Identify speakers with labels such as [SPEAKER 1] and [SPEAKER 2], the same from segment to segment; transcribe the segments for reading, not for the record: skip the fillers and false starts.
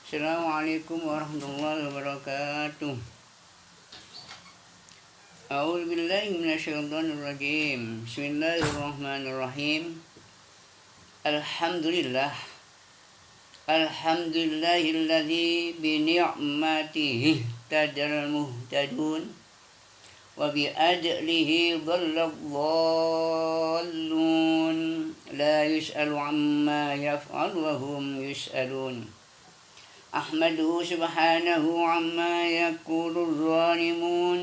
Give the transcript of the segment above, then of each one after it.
[SPEAKER 1] Assalamualaikum warahmatullahi wabarakatuh. A'udzu billahi minasyaitonir rajim. Bismillahirrahmanirrahim. Alhamdulillah. Alhamdulillahilladzi bi ni'matihi tadal muhtadun wa bi adlihi dhallal dhallun la yus'alu amma yaf'al wa hum yus'alun. أحمده سبحانه عما يقول الظالمون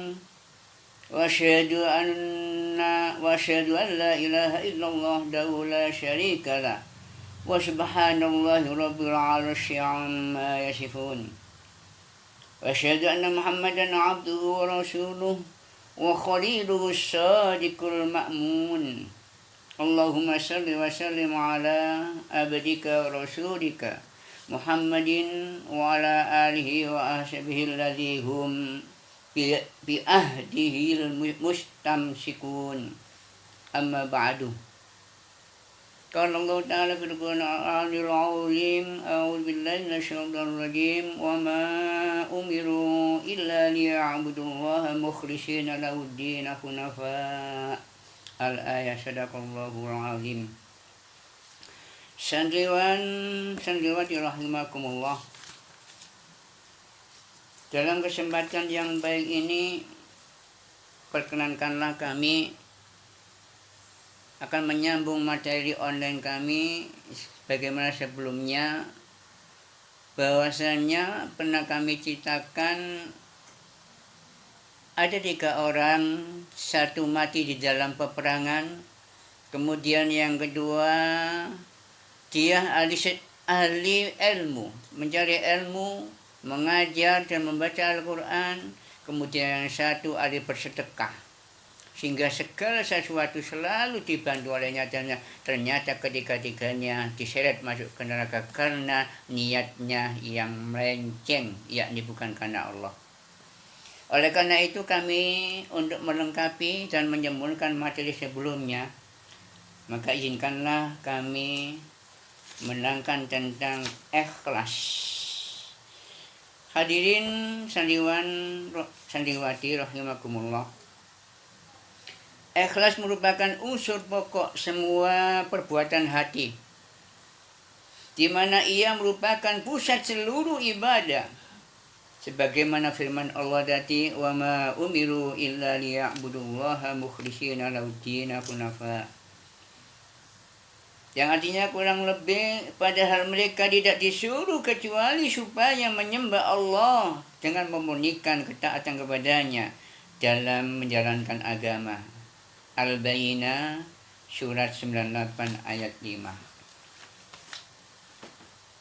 [SPEAKER 1] وأشهد أن لا إله إلا الله وحده لا شريك له وسبحان الله رب العرش عما يصفون وأشهد أن محمدا عبده ورسوله وخليله الصادق المأمون اللهم صل وسلم على عبدك ورسولك Muhammadin wa ala alihi wa ashabihi alladhi hum bi ahdihi mustamsikun. Amma ba'du. Qala Allah Ta'ala fil Qur'anil 'azim, a'udzu billahi minasyaitonir rajim, wa ma umiru illa liya'budullaha mukhlishina lahud-din hunafa. Al-ayat sadaqallahul 'azim. Santriwati rahimakumullah. Dalam kesempatan yang baik ini, perkenankanlah kami akan menyambung materi online kami sebagaimana sebelumnya, bahwasanya pernah kami ceritakan ada 3 orang, satu mati di dalam peperangan, kemudian yang kedua dia ahli ilmu, mencari ilmu, mengajar dan membaca Al-Quran. Kemudian yang satu ahli bersedekah, sehingga segala sesuatu selalu dibantu olehnya. Dan ternyata ketiga-tiganya diseret masuk ke neraka karena niatnya yang melenceng, yakni bukan karena Allah. Oleh karena itu kami untuk melengkapi dan menyempurnakan materi sebelumnya, maka izinkanlah kami menerangkan tentang ikhlas. Hadirin santriwati rahimakumullah. Ikhlas merupakan unsur pokok semua perbuatan hati, di mana ia merupakan pusat seluruh ibadah. Sebagaimana firman Allah tadi, wa ma umiru illa liya'budullaha mukhlishina lahud-din hunafa. Yang artinya kurang lebih, padahal mereka tidak disuruh kecuali supaya menyembah Allah dengan memurnikan ketaatan kepadanya dalam menjalankan agama. Al-Bayyinah surat 98 ayat 5.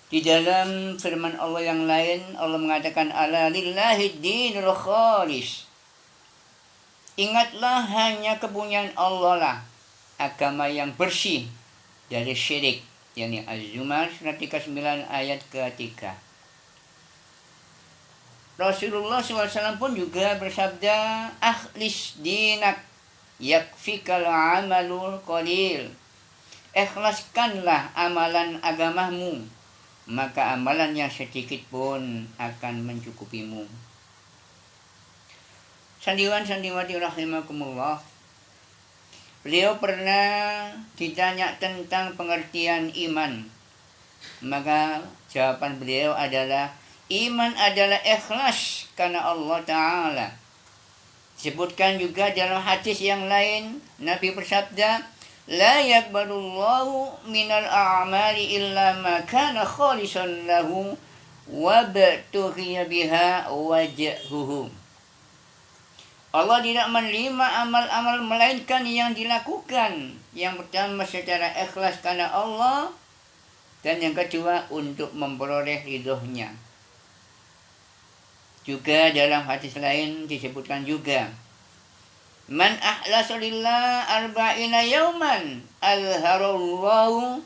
[SPEAKER 1] Di dalam firman Allah yang lain, Allah mengatakan ala lillahi dinul khalis. Ingatlah, hanya kepunyaan Allah lah agama yang bersih dari syirik, yakni Az-Zumar surat 39 ayat ke-3. Rasulullah SAW pun juga bersabda, akhlis dinak yakfikal amalul qalil. Ikhlaskanlah amalan agamamu, maka amalan yang sedikit pun akan mencukupimu. Sandiwati rahimakumullah. Beliau pernah ditanya tentang pengertian iman. Maka jawaban beliau adalah, iman adalah ikhlas karena Allah Ta'ala. Disebutkan juga dalam hadis yang lain, Nabi bersabda, la yaqbalullahu minal a'mali illa ma kana khalisan lahu wa btughiya biha wajhuhu. Allah tidak menerima amal-amal melainkan yang dilakukan. Yang pertama secara ikhlas karena Allah, dan yang kedua untuk memperoleh ridhonya. Juga dalam hadis lain disebutkan juga, man ahlasa lillah arba'ina yauman alharallahu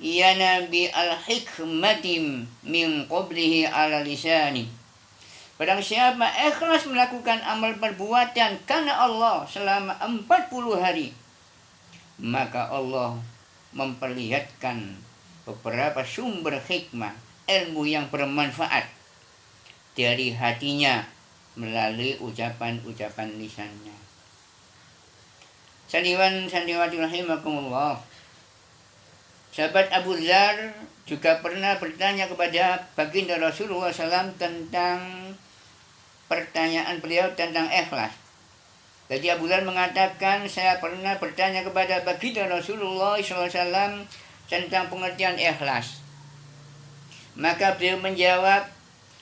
[SPEAKER 1] yanabi al-hikmatim min qablihi ala lisani. Barang siapa ikhlas melakukan amal perbuatan karena Allah selama 40 hari, maka Allah memperlihatkan beberapa sumber hikmah ilmu yang bermanfaat dari hatinya melalui ucapan-ucapan lisannya. Sandiwati rahimakumullah. Sahabat Abu Dzar juga pernah bertanya kepada baginda Rasulullah SAW tentang pertanyaan beliau tentang ikhlas. Jadi Abu Dzar mengatakan, saya pernah bertanya kepada baginda Rasulullah SAW tentang pengertian ikhlas. Maka beliau menjawab,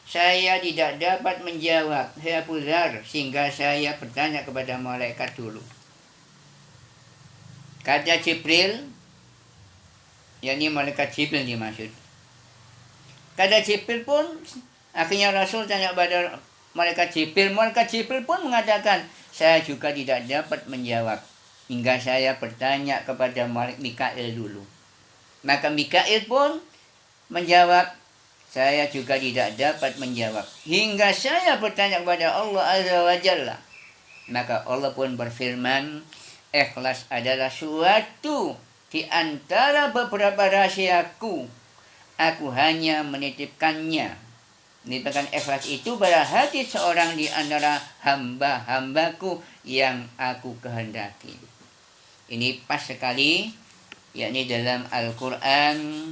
[SPEAKER 1] saya tidak dapat menjawab, hai Abu Dzar, sehingga saya bertanya kepada malaikat dulu. Kata Jibril, yakni malaikat Jibril dimaksud. Kata Jibril pun, akhirnya Rasul tanya kepada malaikat Jibril pun mengatakan, saya juga tidak dapat menjawab, hingga saya bertanya kepada malaikat Mikail dulu. Maka Mikail pun menjawab, saya juga tidak dapat menjawab, hingga saya bertanya kepada Allah Azza wa Jalla. Maka Allah pun berfirman, ikhlas adalah suatu di antara beberapa rahasiaku. Aku hanya menitipkannya. Menitipkan ikhlas itu pada hati seorang di antara hamba-hambaku yang aku kehendaki. Ini pas sekali, yakni dalam Al-Quran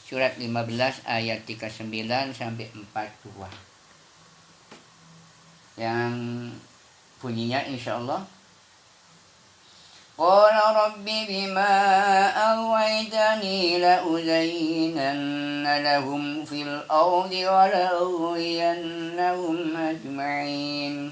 [SPEAKER 1] surat 15 ayat 39 sampai 42. Yang bunyinya insyaallah, Qala rabbi bima aghwaytani la'uzayyinanna lahum fil ardi wa la'ughwiyannahum ajma'in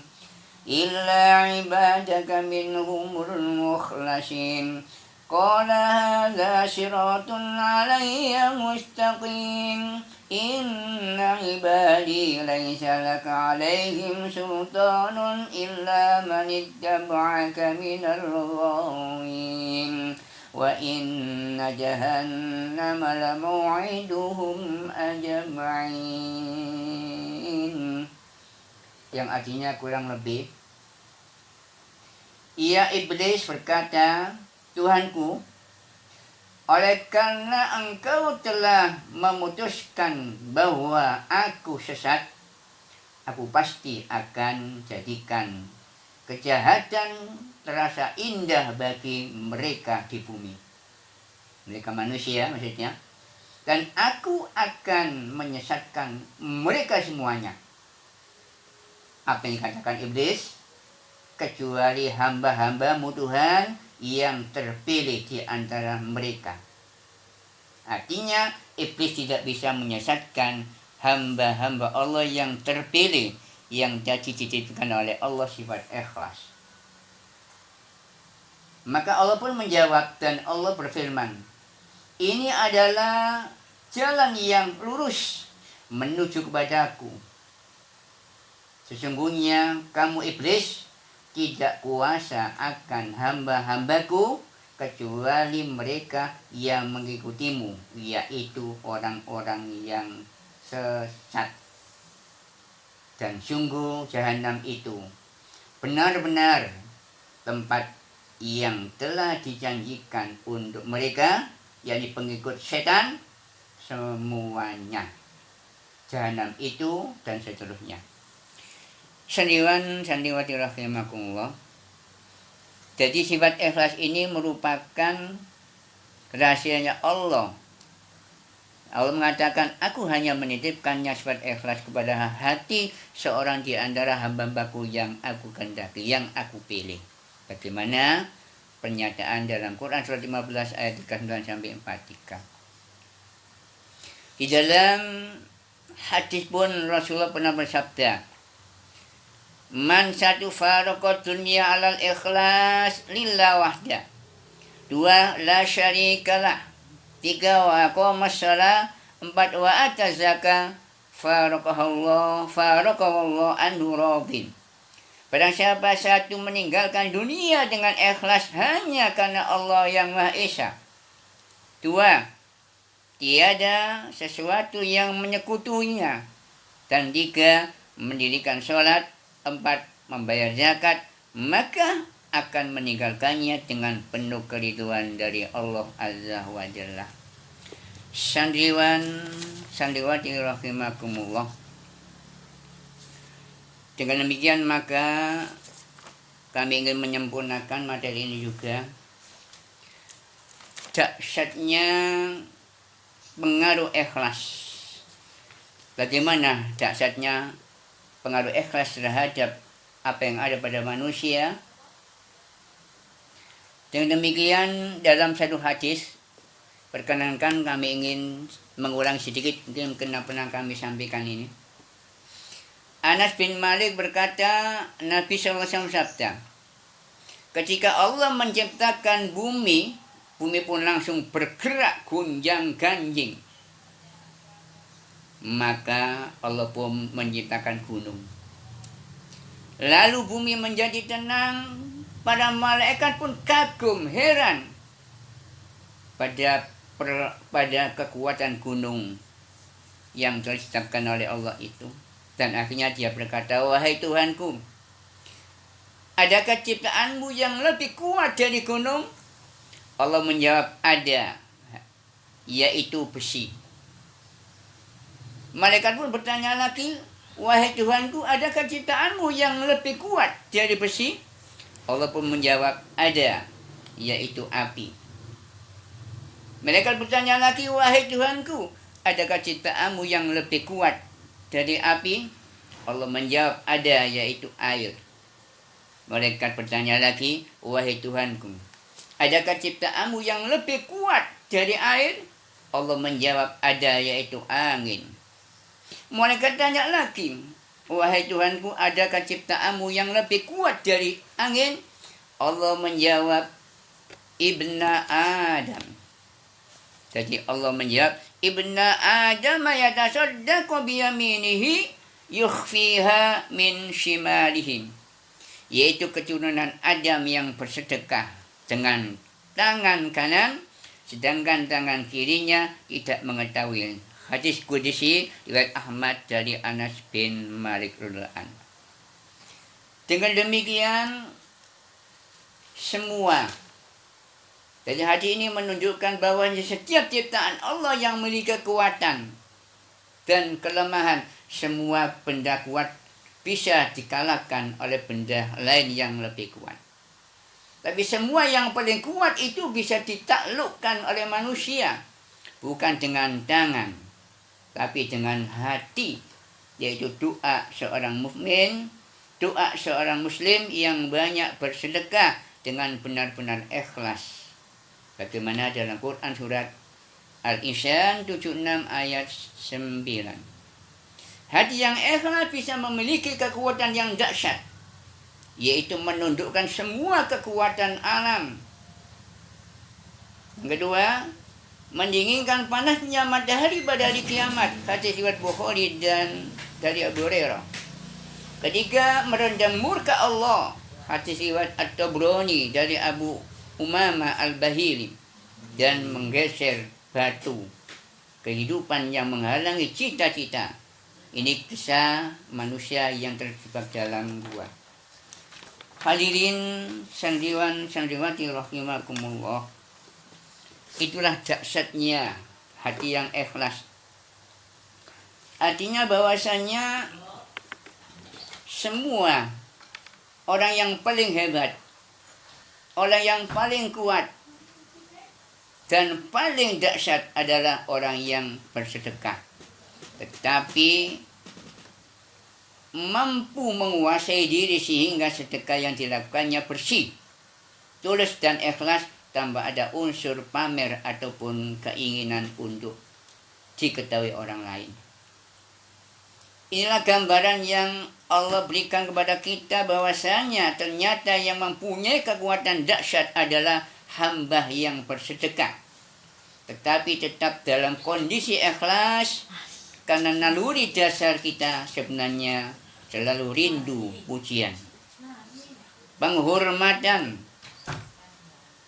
[SPEAKER 1] illa ibadaka minhumul mukhlasin. Qala hadha siratun alayya mustaqim inna ibadi laysa laka alaihim sultanun illa man ittaba'aka minal ghawin wa inna jahannama lamaw'iduhum ajma'in. Yang artinya kurang lebih, ia iblis berkata, Tuhanku, oleh karena engkau telah memutuskan bahwa aku sesat, aku pasti akan jadikan kejahatan terasa indah bagi mereka di bumi. Mereka manusia maksudnya. Dan aku akan menyesatkan mereka semuanya. Apa yang dikatakan iblis? Kecuali hamba-hambamu Tuhan yang terpilih di antara mereka. Artinya iblis tidak bisa menyesatkan hamba-hamba Allah yang terpilih, yang dititipkan oleh Allah sifat ikhlas. Maka Allah pun menjawab dan Allah berfirman, ini adalah jalan yang lurus menuju kepadaku. Sesungguhnya kamu iblis tidak kuasa akan hamba-hambaku kecuali mereka yang mengikutimu, yaitu orang-orang yang sesat. Dan sungguh jahanam itu benar-benar tempat yang telah dijanjikan untuk mereka, yakni pengikut setan semuanya. Jahanam itu dan seterusnya. Sandiwati rahimakumullah. Jadi sifat ikhlas ini merupakan rahasianya Allah. Allah mengatakan, aku hanya menitipkannya sifat ikhlas kepada hati seorang di antara hamba-hambaku yang aku kehendaki, yang aku pilih. Bagaimana pernyataan dalam Quran surat 15 ayat 39 sampai 43. Di dalam hadis pun Rasulullah pernah bersabda, man satu faraqat dunya alal ikhlas lillah wahda. 2 la syarikalah. 3 wa aqamas shalah. 4 wa ata zakah. Faraqahallah anhu radin. Barang siapa satu meninggalkan dunia dengan ikhlas hanya karena Allah yang Maha Esa. 2, tiada sesuatu yang menyekutuinya. Dan 3, mendirikan sholat. 4, membayar zakat, maka akan meninggalkannya dengan penuh keriduan dari Allah Azza wa Jalla. Sandiwan sandiwati rahimakumullah. Dengan demikian maka kami ingin menyempurnakan materi ini juga. Dahsyatnya pengaruh ikhlas. Bagaimana dahsyatnya pengaruh ikhlas terhadap apa yang ada pada manusia. Dengan demikian dalam satu hadis, perkenankan kami ingin mengulang sedikit mungkin pernah kami sampaikan ini. Anas bin Malik berkata, Nabi SAW sabda, ketika Allah menciptakan bumi, bumi pun langsung bergerak gunjang ganjing. Maka Allah pun menciptakan gunung. Lalu bumi menjadi tenang, para malaikat pun kagum, heran pada kekuatan gunung yang telah diciptakan oleh Allah itu. Dan akhirnya dia berkata, wahai Tuhanku, adakah ciptaanmu yang lebih kuat dari gunung? Allah menjawab, ada, yaitu besi. Malaikat pun bertanya lagi, wahai Tuhanku, adakah ciptaanmu yang lebih kuat dari besi? Allah pun menjawab, ada, yaitu api. Malaikat bertanya lagi, wahai Tuhanku, adakah ciptaanmu yang lebih kuat dari api? Allah menjawab, ada, yaitu air. Malaikat bertanya lagi, wahai Tuhanku, adakah ciptaanmu yang lebih kuat dari air? Allah menjawab, ada, yaitu angin. Malaikat tanya lagi, wahai Tuhanku, adakah ciptaanmu yang lebih kuat dari angin? Allah menjawab, ibna Adam. Jadi Allah menjawab, ibna Adam yatasaddaqu biyaminihi yukhfiha min shimalihim. Yaitu keturunan Adam yang bersedekah dengan tangan kanan, sedangkan tangan kirinya tidak mengetahui. Hadis qudsi riwayat Ahmad dari Anas bin Malik radhiyallahu anhu. Dengan demikian semua dari hadis ini menunjukkan bahwa setiap ciptaan Allah yang memiliki kekuatan dan kelemahan, semua benda kuat bisa dikalahkan oleh benda lain yang lebih kuat. Tapi semua yang paling kuat itu bisa ditaklukkan oleh manusia, bukan dengan tangan, tapi dengan hati, yaitu doa seorang mukmin, doa seorang muslim yang banyak bersedekah dengan benar-benar ikhlas. Bagaimana dalam Quran surat Al-Insan 76 ayat 9. Hati yang ikhlas bisa memiliki kekuatan yang dahsyat, yaitu menundukkan semua kekuatan alam. Yang kedua, mendinginkan panasnya matahari pada hari kiamat. Hadis riwayat Bukhari dan dari Abu Hurairah. Ketiga, merendam murka Allah. Hadis riwayat At-Tabrani dari Abu Umamah Al-Bahili. Dan menggeser batu kehidupan yang menghalangi cita-cita. Ini kisah manusia yang terjebak dalam gua. Hadirin sandiwati rahimakumullah. Itulah dahsyatnya hati yang ikhlas. Artinya bahwasanya semua orang yang paling hebat, orang yang paling kuat dan paling dahsyat adalah orang yang bersedekah, tetapi mampu menguasai diri sehingga sedekah yang dilakukannya bersih, tulus dan ikhlas, tanpa ada unsur pamer ataupun keinginan untuk diketahui orang lain. Inilah gambaran yang Allah berikan kepada kita bahwasanya ternyata yang mempunyai kekuatan dahsyat adalah hamba yang bersedekah, tetapi tetap dalam kondisi ikhlas, karena naluri dasar kita sebenarnya selalu rindu pujian, penghormatan,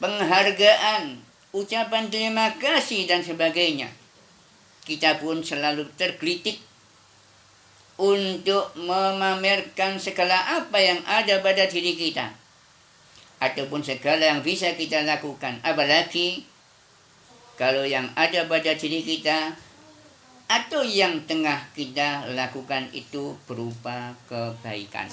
[SPEAKER 1] penghargaan, ucapan terima kasih dan sebagainya. Kita pun selalu tergelitik untuk memamerkan segala apa yang ada pada diri kita, ataupun segala yang bisa kita lakukan. Apalagi kalau yang ada pada diri kita atau yang tengah kita lakukan itu berupa kebaikan.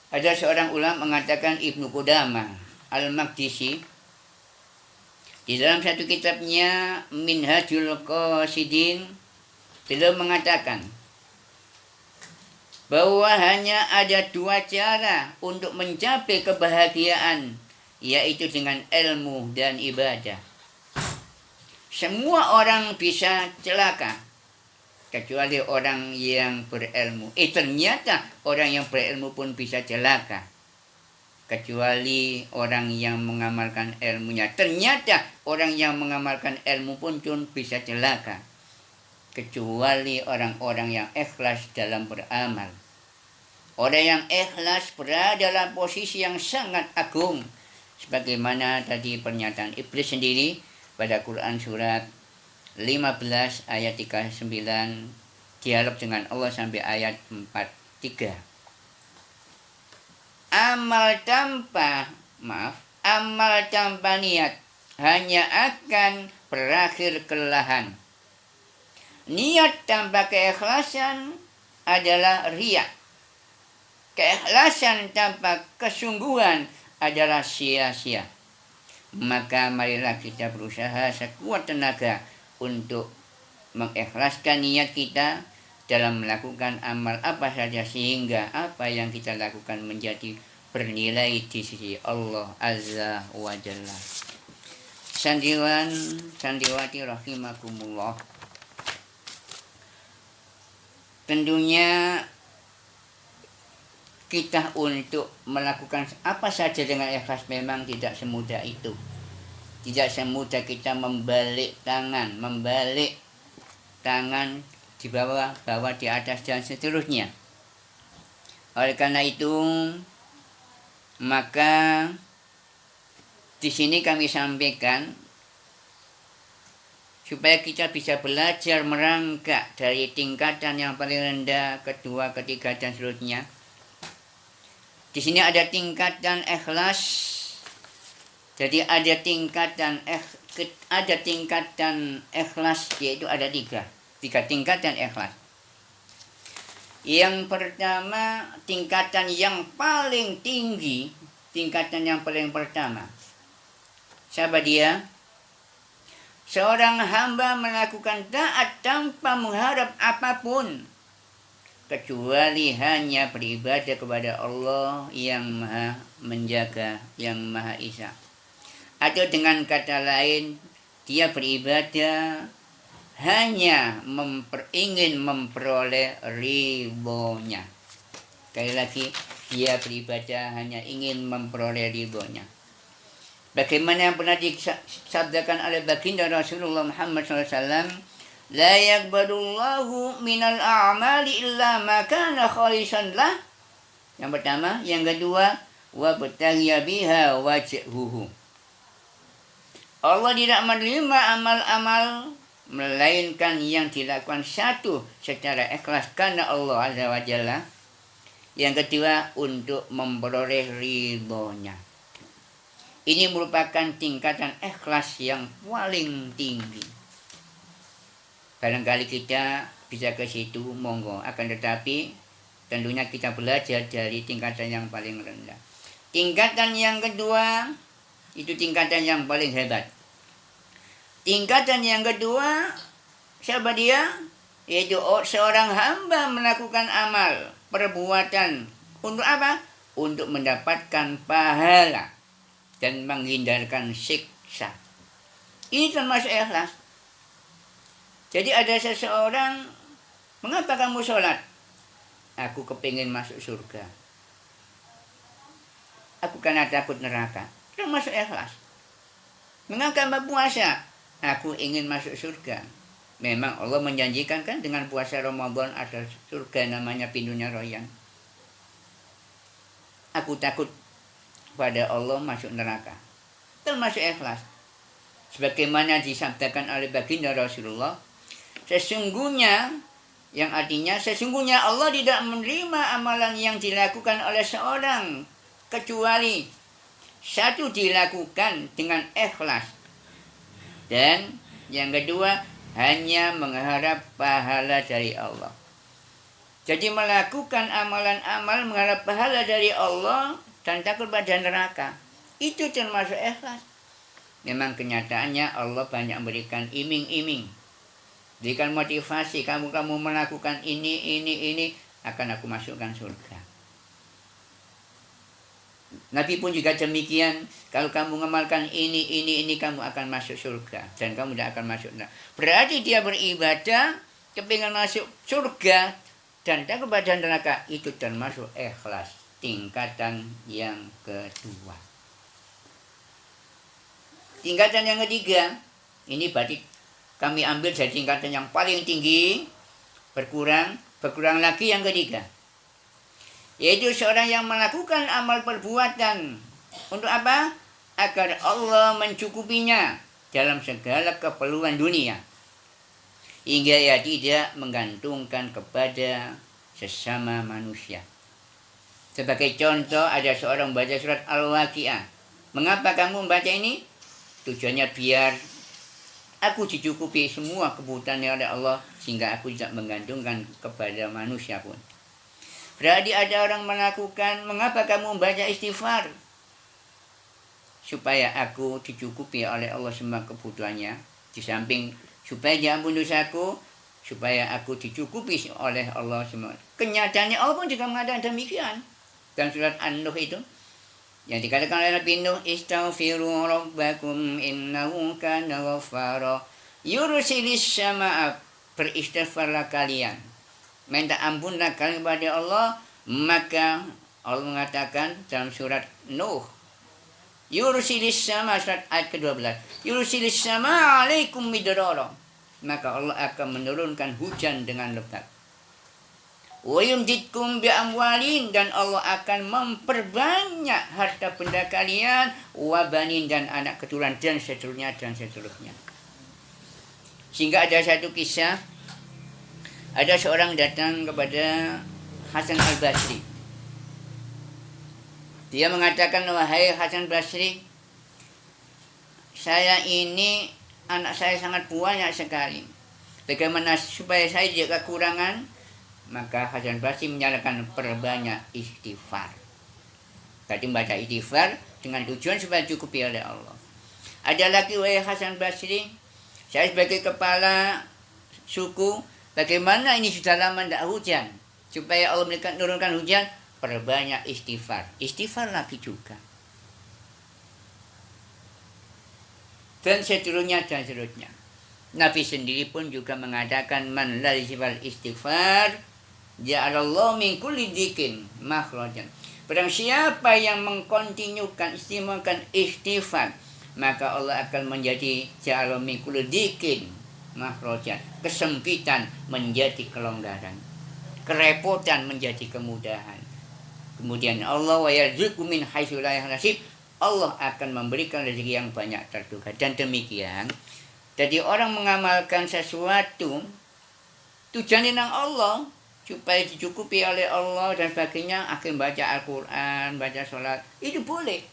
[SPEAKER 1] Ada seorang ulama mengatakan, Ibnu Qudamah Al-Maqdisi, di dalam satu kitabnya Minhajul Qasidin, beliau mengatakan bahwa hanya ada dua cara untuk mencapai kebahagiaan, yaitu dengan ilmu dan ibadah. Semua orang bisa celaka kecuali orang yang berilmu. Ternyata orang yang berilmu pun bisa celaka kecuali orang yang mengamalkan ilmunya. Ternyata orang yang mengamalkan ilmu pun bisa celaka kecuali orang-orang yang ikhlas dalam beramal. Orang yang ikhlas berada dalam posisi yang sangat agung, sebagaimana tadi pernyataan Iblis sendiri pada Quran surat 15 ayat 39, dialog dengan Allah sampai ayat 43. Amal tanpa niat hanya akan berakhir kelelahan. Niat tanpa keikhlasan adalah riya. Keikhlasan tanpa kesungguhan adalah sia-sia. Maka marilah kita berusaha sekuat tenaga untuk mengikhlaskan niat kita dalam melakukan amal apa saja, sehingga apa yang kita lakukan menjadi bernilai di sisi Allah Azza wa Jalla. Sandiwati rahimakumullah. Tentunya kita untuk melakukan apa saja dengan ikhlas memang tidak semudah itu. Tidak semudah kita membalik tangan di bawah di atas dan seterusnya. Oleh karena itu, maka di sini kami sampaikan supaya kita bisa belajar merangkak dari tingkatan yang paling rendah, kedua, ketiga, dan seterusnya. Di sini ada tingkatan ikhlas. Jadi ada tingkatan ikhlas, yaitu ada tiga tingkatan ikhlas. Yang pertama, tingkatan yang paling tinggi, tingkatan yang paling pertama. Siapa dia? Seorang hamba melakukan taat tanpa mengharap apapun, kecuali hanya beribadah kepada Allah yang Maha Menjaga, yang Maha Esa. Atau dengan kata lain, dia beribadah hanya ingin memperoleh ridhonya. Sekali lagi, dia beribadah hanya ingin memperoleh ridhonya. Bagaimana yang pernah disabdakan oleh baginda Rasulullah Muhammad SAW, la yaqbalullahu minal a'mali illa ma kana khalisan lah. Yang pertama, yang kedua, wa bataghiya biha wajhuhu. Allah tidak menerima amal-amal melainkan yang dilakukan satu secara ikhlas karena Allah Azza wa Jalla. Yang kedua, untuk memperoleh ridhonya. Ini merupakan tingkatan ikhlas yang paling tinggi. Barangkali kita bisa ke situ, monggo. Akan tetapi tentunya kita belajar dari tingkatan yang paling rendah. Tingkatan yang kedua, itu tingkatan yang paling hebat. Tingkatan yang kedua, siapa dia? Yaitu seorang hamba melakukan amal, perbuatan. Untuk apa? Untuk mendapatkan pahala dan menghindarkan siksa. Ini termasuk ikhlas. Jadi ada seseorang, mengapa kamu sholat? Aku kepingin masuk surga. Aku karena takut neraka. Termasuk ikhlas. Mengapa kamu puasa? Aku ingin masuk surga. Memang Allah menjanjikan kan dengan puasa Ramadan ada surga namanya pintunya royan. Aku takut pada Allah masuk neraka. Termasuk ikhlas. Sebagaimana disabdakan oleh baginda Rasulullah, sesungguhnya, yang artinya sesungguhnya Allah tidak menerima amalan yang dilakukan oleh seorang kecuali satu dilakukan dengan ikhlas, dan yang kedua hanya mengharap pahala dari Allah. Jadi melakukan amalan-amal mengharap pahala dari Allah dan takut pada neraka, itu termasuk ikhlas. Memang kenyataannya Allah banyak memberikan iming-iming, berikan motivasi, kamu melakukan ini akan aku masukkan surga. Nabi pun juga demikian, kalau kamu mengamalkan ini kamu akan masuk surga dan kamu tidak akan masuk neraka. Berarti dia beribadah kepingin masuk surga dan takut pada neraka, itu termasuk ikhlas tingkatan yang kedua. Tingkatan yang ketiga, ini berarti kami ambil dari tingkatan yang paling tinggi, berkurang lagi yang ketiga. Yaitu seorang yang melakukan amal perbuatan. Untuk apa? Agar Allah mencukupinya dalam segala keperluan dunia. Hingga ia tidak menggantungkan kepada sesama manusia. Sebagai contoh, ada seorang membaca surat Al-Waqiah. Mengapa kamu membaca ini? Tujuannya biar aku dicukupi semua kebutuhannya oleh Allah, sehingga aku tidak menggantungkan kepada manusia pun. Berarti ada orang melakukan, mengapa kamu membaca istighfar? Supaya aku dicukupi oleh Allah semua kebutuhannya. Di samping supaya diampuni dosaku, supaya aku dicukupi oleh Allah semua. Kenyataannya Allah pun juga mengatakan demikian. Dan surat An-Nuh itu, yang dikatakan oleh Nabi Nuh, istaghfiru rabbakum innahu kana ghaffara yursilis sama'a, beristighfarlah kalian, minta ampunlah kalian kepada Allah. Maka Allah mengatakan dalam surat Nuh, yursilis sama, surat ayat ke-12, yursilis sama alaikum midrara, maka Allah akan menurunkan hujan dengan lebat. Wa yumditkum bi amwalin, dan Allah akan memperbanyak harta benda kalian, wa banin, dan anak keturunan, dan seterusnya dan seterusnya. Sehingga ada satu kisah, ada seorang datang kepada Hasan Al-Basri. Dia mengatakan, wahai Hasan Basri, saya ini, anak saya sangat banyak sekali. Bagaimana supaya saya tidak kekurangan? Maka Hasan Basri menyarankan perbanyak istighfar. Tadi membaca istighfar dengan tujuan supaya cukupi oleh Allah. Ada lagi, wahai Hasan Basri, saya sebagai kepala suku, bagaimana ini sudah lama tidak hujan, supaya Allah menurunkan hujan, perbanyak istighfar. Istighfar lagi juga. Dan seterusnya dan seterusnya. Nabi sendiri pun juga mengatakan, man la istighfar ja'alallahu min kulli dzikin makhrajan. Barang siapa yang mengkontinyukan, istimewakan istighfar, maka Allah akan menjadi ja'alallahu min kulli dzikin makhrajan. Kesempitan menjadi kelonggaran, kerepotan menjadi kemudahan. Kemudian Allah wa yarzuqu min haitsu la yahtasib, Allah akan memberikan rezeki yang banyak terduga. Dan demikian, jadi orang mengamalkan sesuatu tujuannya dengan Allah, supaya dicukupi oleh Allah dan sebagainya, akan baca Al-Quran, baca sholat, itu boleh.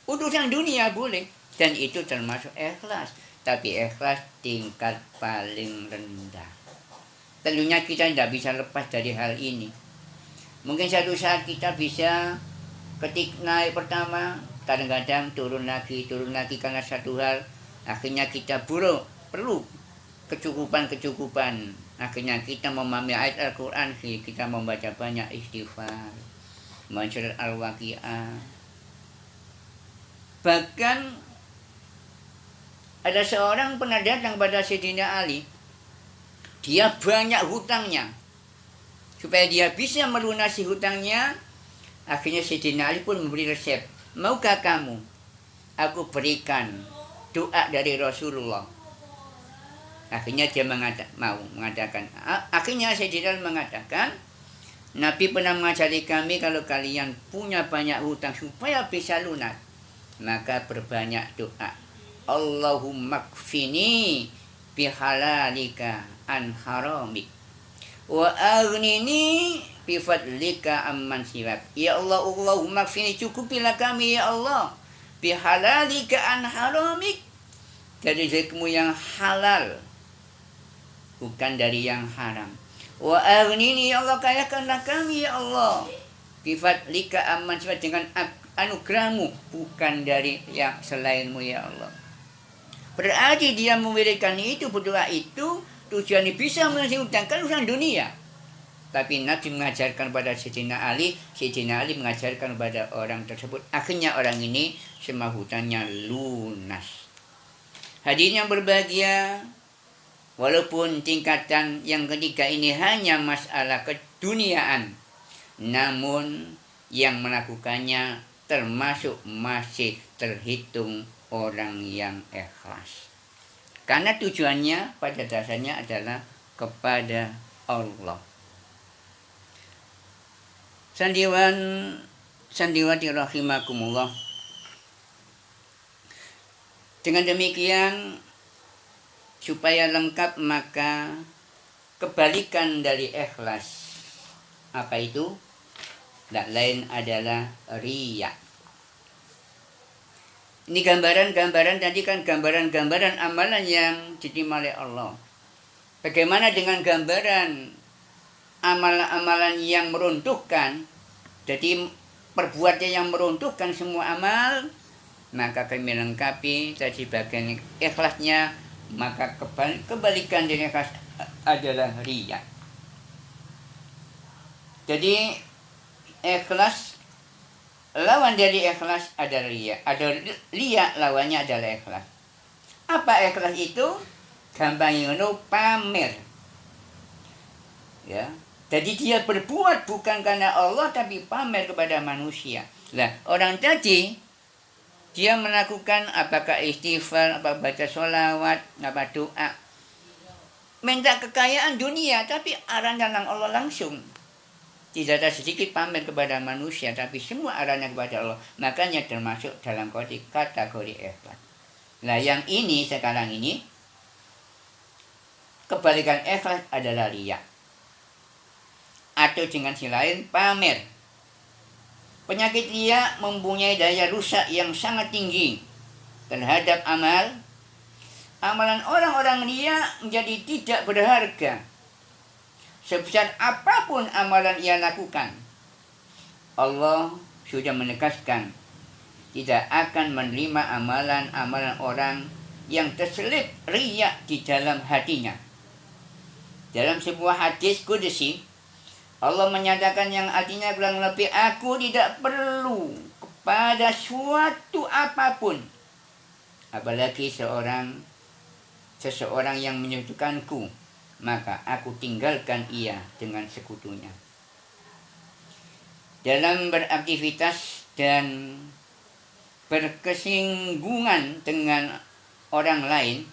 [SPEAKER 1] Urusan dunia boleh, dan itu termasuk ikhlas. Tapi ikhlas tingkat paling rendah. Tentunya kita tidak bisa lepas dari hal ini. Mungkin satu saat kita bisa ketik naik pertama, kadang-kadang turun lagi karena satu hal. Akhirnya kita perlu kecukupan. Akhirnya kita memahami ayat Al-Quran, kita membaca banyak istighfar, membaca surat Al-Waqiah. Bahkan ada seorang pernah datang pada Sayyidina Ali. Dia banyak hutangnya. Supaya dia bisa melunasi hutangnya, akhirnya Sayyidina Ali pun memberi resep. Maukah kamu aku berikan doa dari Rasulullah? Akhirnya dia mengatakan. Akhirnya Sayyidina Ali mengatakan, Nabi pernah mengajari kami, kalau kalian punya banyak hutang supaya bisa lunas, maka berbanyak doa. Allahumma kfini bihalalika an haramik wa aghnini bifadlika amman siwak. Ya Allah, Allahumma kfini, cukupilah kami ya Allah, bihalalika an haramik, dari rezekimu yang halal, bukan dari yang haram. Wa aghnini ya Allah, kayakanlah kami ya Allah. Bifadlika aman sifat dengan anugerahmu, bukan dari yang selainmu ya Allah. Berarti dia memberikan itu, berdoa itu tujuannya bisa menghutangkan urusan dunia. Tapi Nabi mengajarkan pada Sayyidina Ali mengajarkan pada orang tersebut. Akhirnya orang ini semua hutangnya lunas. Hadirin yang berbahagia, walaupun tingkatan yang ketiga ini hanya masalah keduniaan, namun yang melakukannya termasuk masih terhitung orang yang ikhlas. Karena tujuannya pada dasarnya adalah kepada Allah. Sandiwati rahimakumullah. Dengan demikian, supaya lengkap maka kebalikan dari ikhlas. Apa itu? Tak lain adalah riya. Ini gambaran-gambaran tadi kan gambaran-gambaran amalan yang diterima oleh Allah. Bagaimana dengan gambaran amalan-amalan yang meruntuhkan? Jadi perbuatan yang meruntuhkan semua amal, maka kami lengkapi tadi bagian ikhlasnya, maka kebalikan dari ikhlas adalah riya. Jadi ikhlas, lawan dari ikhlas adalah riya. Ada riya, lawannya adalah ikhlas. Apa ikhlas itu? Gampang ngono, pamer. Ya. Jadi dia berbuat bukan karena Allah tapi pamer kepada manusia. Lah, orang tadi dia melakukan apakah istighfar, apa baca sholawat, apa doa, minta kekayaan dunia, tapi arahnya Allah langsung. Tidak ada sedikit pamer kepada manusia, tapi semua arahnya kepada Allah. Makanya termasuk dalam kategori ikhlas. Nah, yang ini sekarang ini, kebalikan ikhlas adalah riya. Atau dengan si lain, pamer. Penyakit riya mempunyai daya rusak yang sangat tinggi terhadap amal. Amalan orang-orang riya menjadi tidak berharga. Sebesar apapun amalan ia lakukan, Allah sudah menegaskan tidak akan menerima amalan-amalan orang yang terselip riya di dalam hatinya. Dalam sebuah hadis qudsi, Allah menyatakan yang artinya kurang lebih, aku tidak perlu kepada suatu apapun, apalagi seseorang yang menyekutukanku, maka aku tinggalkan ia dengan sekutunya. Dalam beraktivitas dan berkesinggungan dengan orang lain,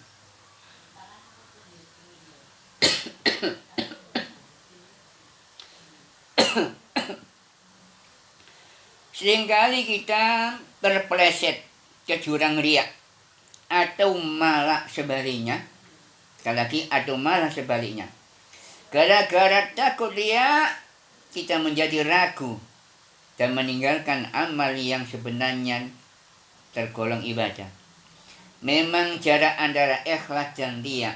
[SPEAKER 1] seringkali kita terpeleset ke jurang riya, atau malah sebaliknya. Gara-gara takut riya, kita menjadi ragu dan meninggalkan amal yang sebenarnya tergolong ibadah. Memang jarak antara ikhlas dan riya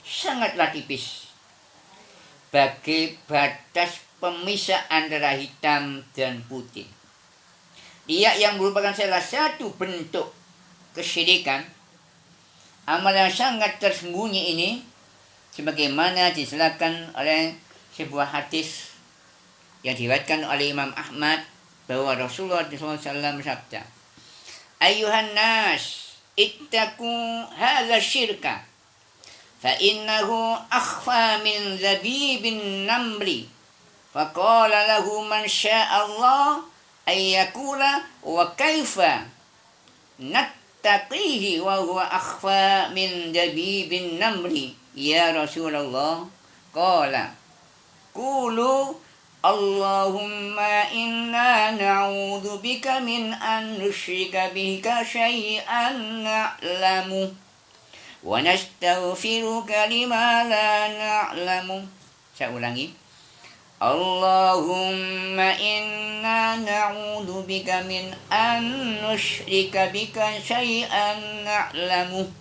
[SPEAKER 1] sangatlah tipis, bagi batas pemisah antara hitam dan putih. Riya yang merupakan salah satu bentuk kesyirikan, amal yang sangat tersembunyi ini, sebagaimana dijelaskan oleh sebuah hadis yang diriwayatkan oleh Imam Ahmad, bahwa Rasulullah SAW bersabda, Ayuhan nas, ittaqu hadza syirka, fa innahu akhfa min zabibin namli. Faqala lahu man sya'allah ayyakula wa kaifa nattaqihi wa huwa akhfa min zabibin namli ya Rasulullah. Qala qulu Allahumma inna na'udzu bika min an nusyrika bika syai'an na'lamu wa nastaghfiruka lima la na'lamu. Saya ulangi. Allahumma inna na'udzu bika min an nusyrika bika syai'an na'lamu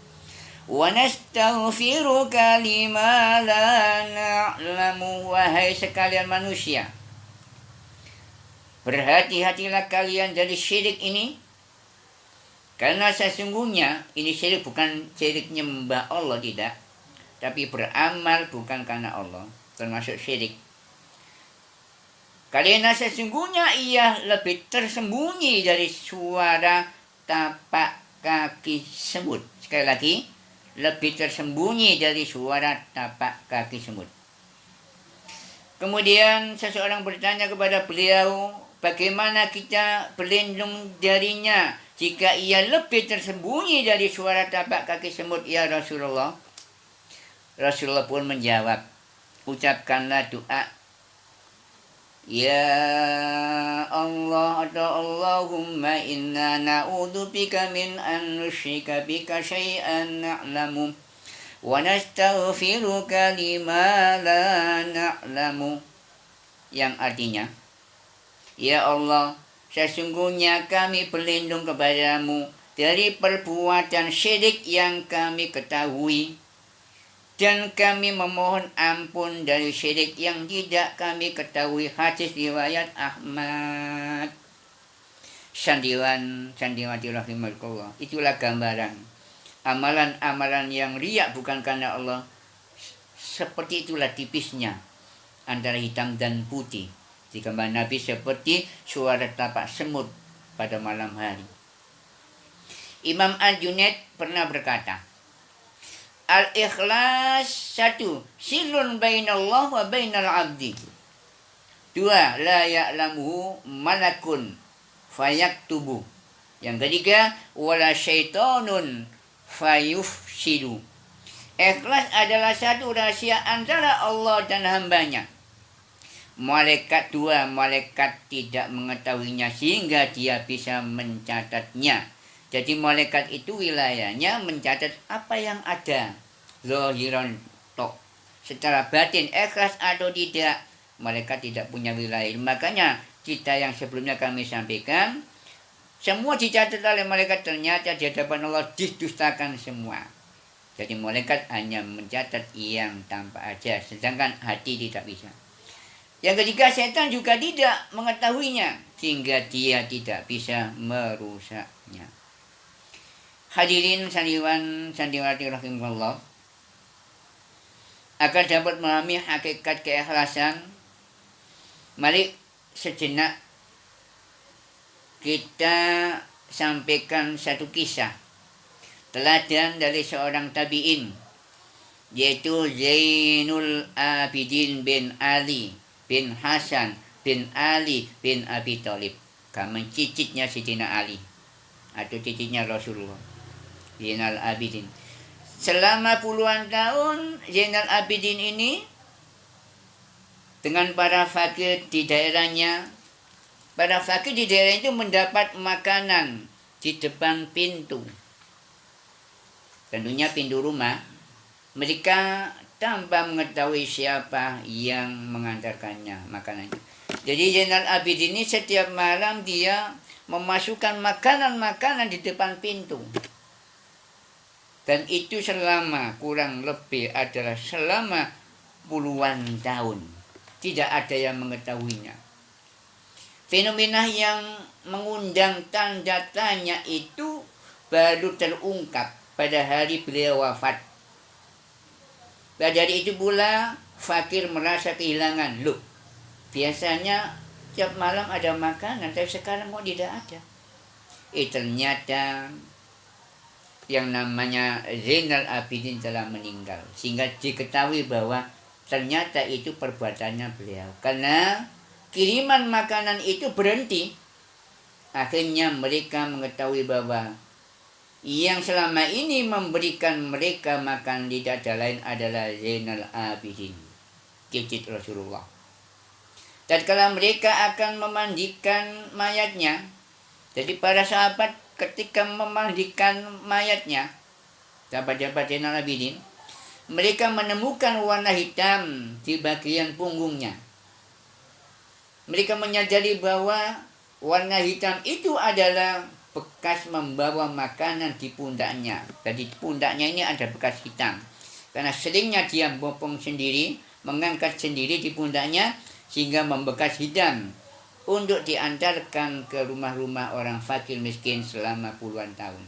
[SPEAKER 1] Wa nastaghfiruka lima la na'lamu. Wahai sekalian manusia, berhati-hatilah kalian dari syirik ini, karena sesungguhnya ini syirik bukan syirik nyembah Allah, tidak, tapi beramal bukan karena Allah, termasuk syirik. Karena sesungguhnya ia lebih tersembunyi dari suara tapak kaki semut. Sekali lagi, lebih tersembunyi dari suara tapak kaki semut. Kemudian seseorang bertanya kepada beliau, bagaimana kita berlindung darinya jika ia lebih tersembunyi dari suara tapak kaki semut, ya Rasulullah? Rasulullah pun menjawab, ucapkanlah doa, ya Allah atau Allahumma inna na'udzubika min an nusyrika bika syai'an na'lamu wa nastaghfiruka lima la na'lamu. Yang artinya, ya Allah, sesungguhnya kami berlindung kepadamu dari perbuatan syirik yang kami ketahui, dan kami memohon ampun dari syirik yang tidak kami ketahui. Hadis riwayat Ahmad. Sandiwati rahimahullah. Itulah gambaran amalan-amalan yang riak bukan karena Allah. Seperti itulah tipisnya antara hitam dan putih. Di gambar Nabi seperti suara tapak semut pada malam hari. Imam Al-Junaid pernah berkata, al-ikhlas 1, sirrun bainallah wa bainal abdi. 2, la ya'lamuhu malakun fayaktubu. Yang ketiga, wala syaitonun fayufsidu. Ikhlas adalah satu rahasia antara Allah dan hambanya. Malaikat tidak mengetahuinya sehingga dia bisa mencatatnya. Jadi malaikat itu wilayahnya mencatat apa yang ada. Zahiran tok. Secara batin, ikhlas atau tidak, malaikat tidak punya wilayah. Makanya kita yang sebelumnya kami sampaikan, semua dicatat oleh malaikat, ternyata di hadapan Allah didustakan semua. Jadi malaikat hanya mencatat yang tampak aja, sedangkan hati tidak bisa. Yang ketiga, setan juga tidak mengetahuinya, sehingga dia tidak bisa merusaknya. Hadirin sandiwati rahimahullah, agar dapat memahami hakikat keikhlasan, mari sejenak kita sampaikan satu kisah teladan dari seorang tabi'in, yaitu Zainul Abidin bin Ali bin Hasan bin Ali bin Abi Thalib, kamen cicitnya Sidina Ali atau cicitnya Rasulullah. Zainal Abidin. Selama puluhan tahun Zainal Abidin ini dengan para fakir di daerahnya. Para fakir di daerah itu mendapat makanan di depan pintu. Tentunya pintu rumah. Mereka tanpa mengetahui siapa yang mengantarkannya makanannya. Jadi Zainal Abidin ini setiap malam dia memasukkan makanan-makanan di depan pintu. Dan itu selama kurang lebih adalah selama puluhan tahun. Tidak ada yang mengetahuinya. Fenomena yang mengundang tanda tanya itu baru terungkap pada hari beliau wafat. Pada hari itu pula fakir merasa kehilangan. Loh, biasanya tiap malam ada makanan, tapi sekarang kok tidak ada. Ternyata yang namanya Zainal Abidin telah meninggal, sehingga diketahui bahwa ternyata itu perbuatannya beliau. Karena kiriman makanan itu berhenti, akhirnya mereka mengetahui bahwa yang selama ini memberikan mereka makan tidak ada lain adalah Zainal Abidin, cicit Rasulullah. Dan kalau mereka akan memandikan mayatnya, jadi para sahabat ketika memandikan mayatnya, sahabat-sahabat Zainal Abidin, mereka menemukan warna hitam di bagian punggungnya. Mereka menyadari bahwa warna hitam itu adalah bekas membawa makanan di pundaknya. Jadi pundaknya ini ada bekas hitam. Karena seringnya dia bopong sendiri, mengangkat sendiri di pundaknya, sehingga membekas hitam untuk diantarkan ke rumah-rumah orang fakir miskin selama puluhan tahun.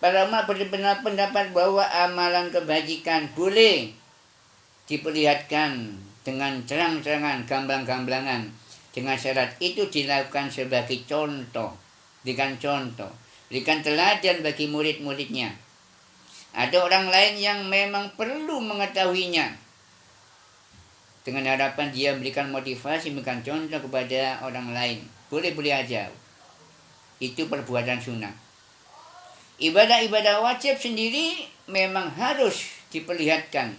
[SPEAKER 1] Para ulama benar-benar pendapat bahwa amalan kebajikan boleh diperlihatkan dengan terang-terangan, gamblang-gamblangan, dengan syarat itu dilakukan sebagai contoh, berikan teladan bagi murid-muridnya. Ada orang lain yang memang perlu mengetahuinya, dengan harapan dia memberikan motivasi, memberikan contoh kepada orang lain. Boleh-boleh aja. Itu perbuatan sunnah. Ibadah-ibadah wajib sendiri memang harus diperlihatkan.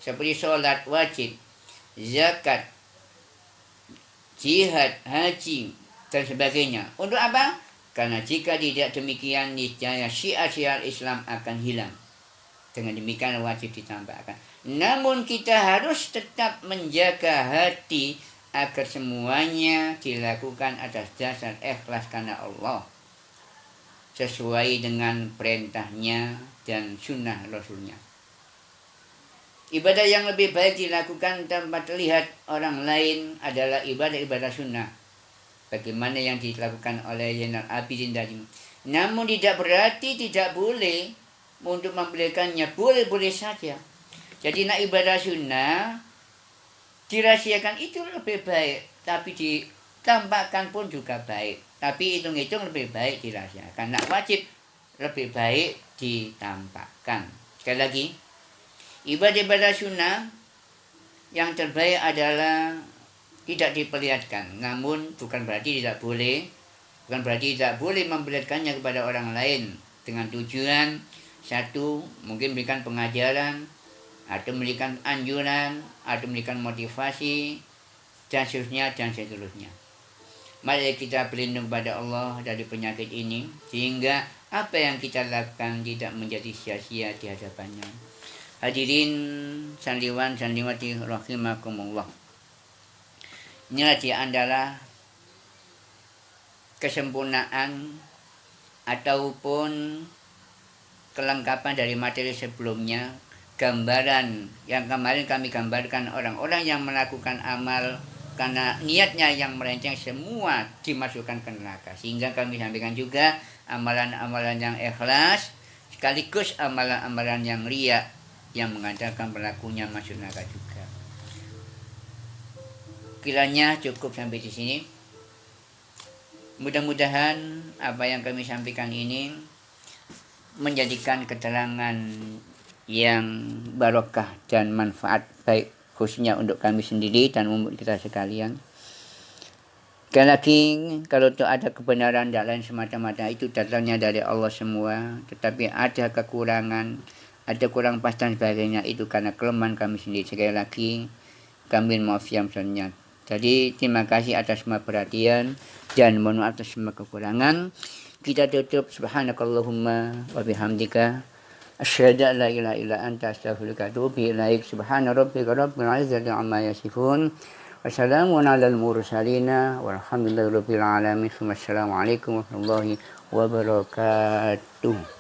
[SPEAKER 1] Seperti sholat wajib, zakat, jihad, haji, dan sebagainya. Untuk apa? Karena jika tidak demikian, niscaya syiar-syiar Islam akan hilang. Dengan demikian wajib ditambahkan. Namun kita harus tetap menjaga hati agar semuanya dilakukan atas dasar ikhlas karena Allah, sesuai dengan perintahnya dan sunnah Rasulnya. Ibadah yang lebih baik dilakukan tanpa terlihat orang lain adalah ibadah-ibadah sunnah, bagaimana yang dilakukan oleh Zainal Abidin tadi. Namun tidak berarti tidak boleh untuk memberikannya, boleh-boleh saja. Jadi nak ibadah sunnah dirahasiakan itu lebih baik, tapi ditampakkan pun juga baik. Tapi hitung-hitung lebih baik dirahasiakan. Nak wajib lebih baik ditampakkan. Sekali lagi, ibadah-ibadah sunnah yang terbaik adalah tidak diperlihatkan. Namun bukan berarti tidak boleh memperlihatkannya kepada orang lain dengan tujuan satu, mungkin memberikan pengajaran, atau memberikan anjuran, atau memberikan motivasi, dan seterusnya. Mari kita berlindung pada Allah dari penyakit ini, sehingga apa yang kita lakukan tidak menjadi sia-sia di hadapannya. Hadirin sandiwan sandiwati rahimakumullah. Inilah di antara kesempurnaan ataupun kelengkapan dari materi sebelumnya, gambaran yang kemarin kami gambarkan orang-orang yang melakukan amal karena niatnya yang melenceng semua dimasukkan ke neraka. Sehingga kami sampaikan juga amalan-amalan yang ikhlas sekaligus amalan-amalan yang riya yang mengantarkan pelakunya masuk neraka juga. Kiranya cukup sampai di sini. Mudah-mudahan apa yang kami sampaikan ini menjadikan keterangan yang barokah dan manfaat, baik khususnya untuk kami sendiri dan untuk kita sekalian. Sekali lagi, kalau itu ada kebenaran dan lain semata-mata itu datangnya dari Allah semua, tetapi ada kekurangan, ada kurang pas dan sebagainya, itu karena kelemahan kami sendiri. Sekali lagi kami maaf yang besarnya. Jadi terima kasih atas semua perhatian dan mohon maaf atas semua kekurangan. Kita tutup subhanakallahumma wa bihamdika asyhadu an la ilaha illa anta astaghfiruka wa atubu ilaik. Subhana rabbika rabbil izzati amma yasifun. Wassalamun alal mursalin walhamdulillahi rabbil alamin. Wassalamualaikum warahmatullahi wabarakatuh.